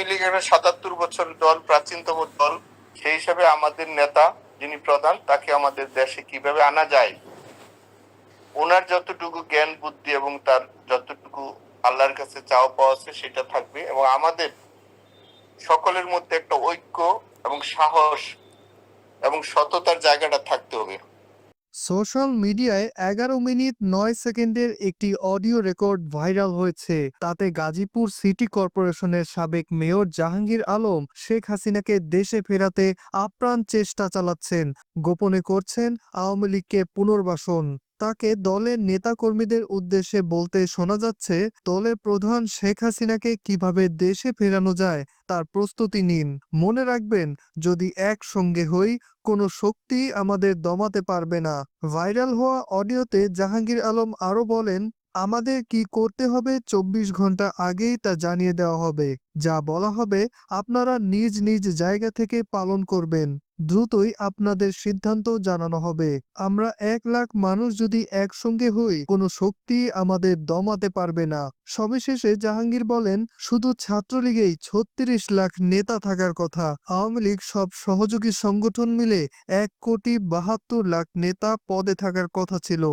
আওয়ামী লীগ একটা ৭৭ বছর দল, প্রাচীনতম দল। সেই হিসাবে আমাদের নেতা যিনি প্রধান, তাকে আমাদের দেশে কিভাবে আনা যায়, ওনার যতটুকু জ্ঞান বুদ্ধি এবং তার যতটুকু আল্লাহর কাছে চাওয়া পাওয়া আছে সেটা থাকবে, এবং আমাদের সকলের মধ্যে একটা ঐক্য এবং সাহস এবং সততার জায়গাটা থাকতে হবে। সোশ্যাল মিডিয়ায় 11 মিনিট 9 সেকেন্ডের একটি অডিও রেকর্ড ভাইরাল হয়েছে। তাতে গাজীপুর সিটি কর্পোরেশনের সাবেক মেয়র জাহাঙ্গীর আলম শেখ হাসিনাকে দেশে ফেরাতে আপ্রাণ চেষ্টা চালাচ্ছেন, গোপনে করছেন আওয়ামী লীগকে পুনর্বাসন। তাকে দলের নেতাকর্মীদের উদ্দেশ্যে বলতে শোনা যাচ্ছে, দলের প্রধান শেখ হাসিনাকে কিভাবে দেশে ফেরানো যায় তার প্রস্তুতি নিন। মনে রাখবেন, যদি একসঙ্গে হই, কোনো শক্তি আমাদের দমাতে পারবে না। ভাইরাল হওয়া অডিওতে জাহাঙ্গীর আলম আরও বলেন, আমাদের কি করতে হবে ২৪ ঘন্টা আগেই তা জানিয়ে দেওয়া হবে। যা বলা হবে আপনারা নিজ নিজ জায়গা থেকে পালন করবেন। দ্রুতই আপনাদের সিদ্ধান্ত জানানো হবে। আমরা ১ লাখ মানুষ যদি একসঙ্গে হই, কোনো শক্তি আমাদের দমাতে পারবে না। সবশেষে জাহাঙ্গীর বলেন, শুধু ছাত্রলীগেই ৩৬ লাখ নেতা থাকার কথা। আওয়ামী লীগ সব সহযোগী সংগঠন মিলে ১,৭২,০০,০০০ নেতা পদে থাকার কথা ছিল।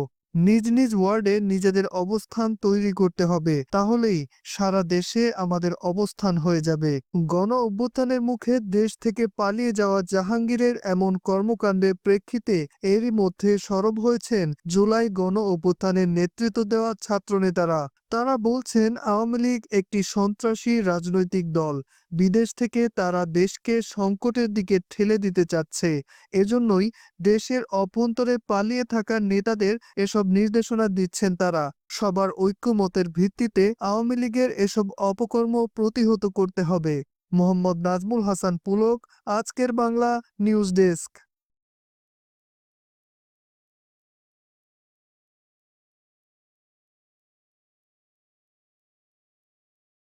নিজ নিজ ওয়ার্ডে নিজেদের অবস্থান তৈরি করতে হবে, তাহলেই সারা দেশে আমাদের অবস্থান হয়ে যাবে। গণ অভ্যুত্থানের মুখে দেশ থেকে পালিয়ে যাওয়া জাহাঙ্গীরের এমন কর্মকাণ্ডের প্রেক্ষিতে এরই মধ্যে সরব হয়েছেন জুলাই গণ অভ্যুত্থানের নেতৃত্ব দেওয়া ছাত্রনেতারা। তারা বলছেন আওয়ামী লীগ একটি সন্ত্রাসী রাজনৈতিক দল। বিদেশ থেকে তারা দেশকে সংকটের দিকে ঠেলে দিতে চাচ্ছে। এজন্যই দেশের অভ্যন্তরে পালিয়ে থাকা নেতাদের এসব নির্দেশনা দিচ্ছেন তারা। সবার ঐক্যমতের ভিত্তিতে আওয়ামী লীগের এসব অপকর্ম প্রতিহত করতে হবে। মোহাম্মদ নাজমুল হাসান পুলক, আজকের বাংলা নিউজ ডেস্ক।